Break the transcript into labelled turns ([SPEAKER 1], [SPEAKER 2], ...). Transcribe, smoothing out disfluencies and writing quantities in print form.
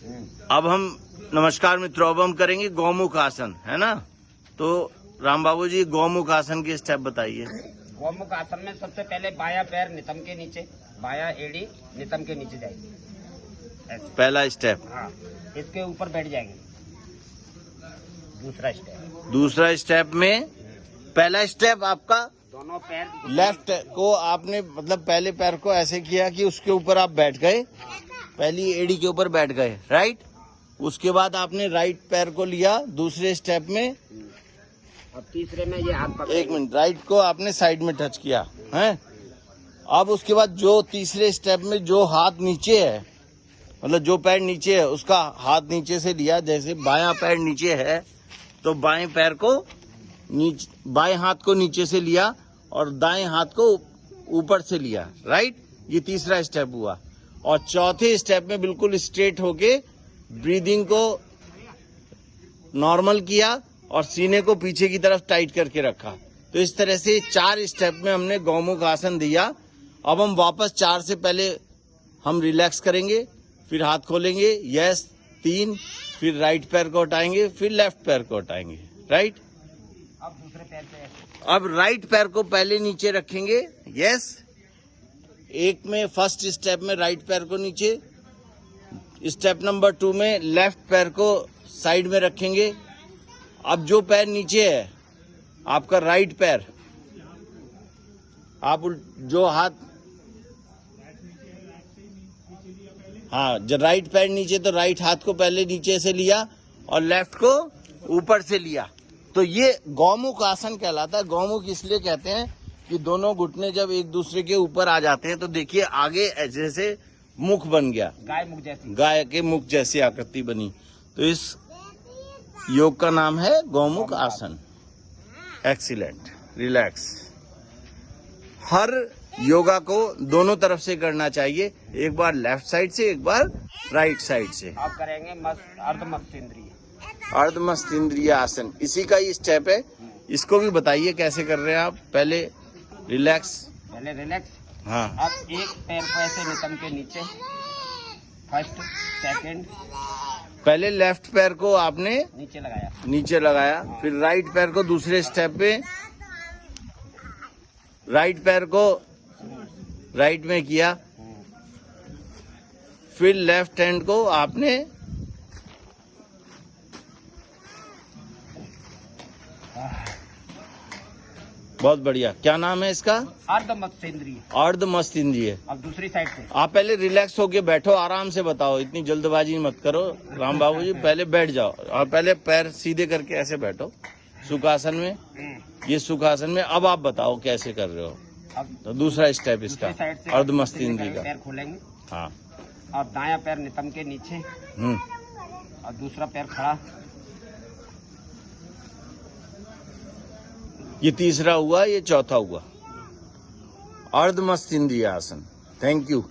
[SPEAKER 1] अब हम नमस्कार मित्रों, अब हम करेंगे गौमुख आसन, है ना। तो राम बाबू जी, गौमुख आसन के स्टेप बताइए।
[SPEAKER 2] गौमुख आसन में सबसे पहले बायां पैर नितंब के नीचे, बायां एड़ी नितंब के नीचे जाएगी, ऐसे।
[SPEAKER 1] पहला स्टेप।
[SPEAKER 2] हाँ, इसके ऊपर बैठ जाएंगे। दूसरा स्टेप में
[SPEAKER 1] पहला स्टेप आपका
[SPEAKER 2] दोनों पैर
[SPEAKER 1] लेफ्ट को आपने मतलब पहले पैर को ऐसे किया कि उसके ऊपर आप बैठ गए, पहली एड़ी के ऊपर बैठ गए, राइट। उसके बाद आपने राइट पैर को लिया दूसरे स्टेप में।
[SPEAKER 2] अब तीसरे में ये हाथ पकड़,
[SPEAKER 1] एक मिनट, राइट को आपने साइड में टच किया है। अब उसके बाद जो तीसरे स्टेप में जो हाथ नीचे है, मतलब जो पैर नीचे है उसका हाथ नीचे से लिया। जैसे बायां पैर नीचे है तो बाएं पैर को नीचे, बाएं हाथ को नीचे से लिया और दाएं हाथ को ऊपर से लिया, राइट। ये तीसरा स्टेप हुआ। और चौथे स्टेप में बिल्कुल स्ट्रेट होके ब्रीदिंग को नॉर्मल किया और सीने को पीछे की तरफ टाइट करके रखा। तो इस तरह से 4 स्टेप में हमने गौमुख आसन दिया। अब हम वापस 4 से पहले हम रिलैक्स करेंगे, फिर हाथ खोलेंगे, यस 3, फिर राइट पैर को हटाएंगे, फिर लेफ्ट पैर को हटाएंगे, राइट।
[SPEAKER 2] अब दूसरे पैर पे,
[SPEAKER 1] अब राइट पैर को पहले नीचे रखेंगे, यस। एक में फर्स्ट स्टेप में राइट पैर को नीचे, स्टेप नंबर 2 में लेफ्ट पैर को साइड में रखेंगे। अब जो पैर नीचे है आपका राइट पैर, आप जो हाथ, हाँ, जब राइट पैर नीचे तो राइट हाथ को पहले नीचे से लिया और लेफ्ट को ऊपर से लिया। तो ये गौमुख आसन कहलाता है। गौमुख इसलिए कहते हैं कि दोनों घुटने जब एक दूसरे के ऊपर आ जाते हैं तो देखिए आगे जैसे मुख बन गया,
[SPEAKER 2] गाय मुख जैसी,
[SPEAKER 1] गाय के मुख जैसी आकृति बनी। तो इस योग का नाम है गौमुख आसन। Excellent, relax. हर योगा को दोनों तरफ से करना चाहिए, एक बार लेफ्ट साइड से, एक बार राइट साइड से।
[SPEAKER 2] अब करेंगे अर्धमस्तिंद्रिय,
[SPEAKER 1] अर्धमस्तिंद्रिय आसन, इसी का ही स्टेप है। इसको भी बताइए कैसे कर रहे हैं आप। पहले रिलैक्स, हाँ।
[SPEAKER 2] अब एक पैर को ऐसे नितंब के नीचे, फर्स्ट सेकंड,
[SPEAKER 1] पहले लेफ्ट पैर को आपने
[SPEAKER 2] नीचे लगाया,
[SPEAKER 1] फिर राइट पैर को दूसरे स्टेप पे, राइट पैर को राइट में किया, फिर लेफ्ट हैंड को आपने बहुत बढ़िया। क्या नाम है इसका?
[SPEAKER 2] अर्धमस्तिंद्रिय।
[SPEAKER 1] अर्धमस्तिंद्रिय।
[SPEAKER 2] अब दूसरी साइड से
[SPEAKER 1] आप पहले रिलैक्स होके बैठो, आराम से बताओ, इतनी जल्दबाजी मत करो राम बाबू जी। पहले बैठ जाओ और पहले पैर सीधे करके ऐसे बैठो सुखासन में। ये सुखासन में अब आप बताओ कैसे कर रहे हो। तो दूसरा स्टेप इसका अर्धमस्तिंद्रिय का।
[SPEAKER 2] पैर खोलेंगे,
[SPEAKER 1] हाँ।
[SPEAKER 2] और दायां पैर नितंब के नीचे और दूसरा पैर खड़ा।
[SPEAKER 1] ये तीसरा हुआ, ये चौथा हुआ। अर्धमस्तिंद्रिय आसन। Thank you.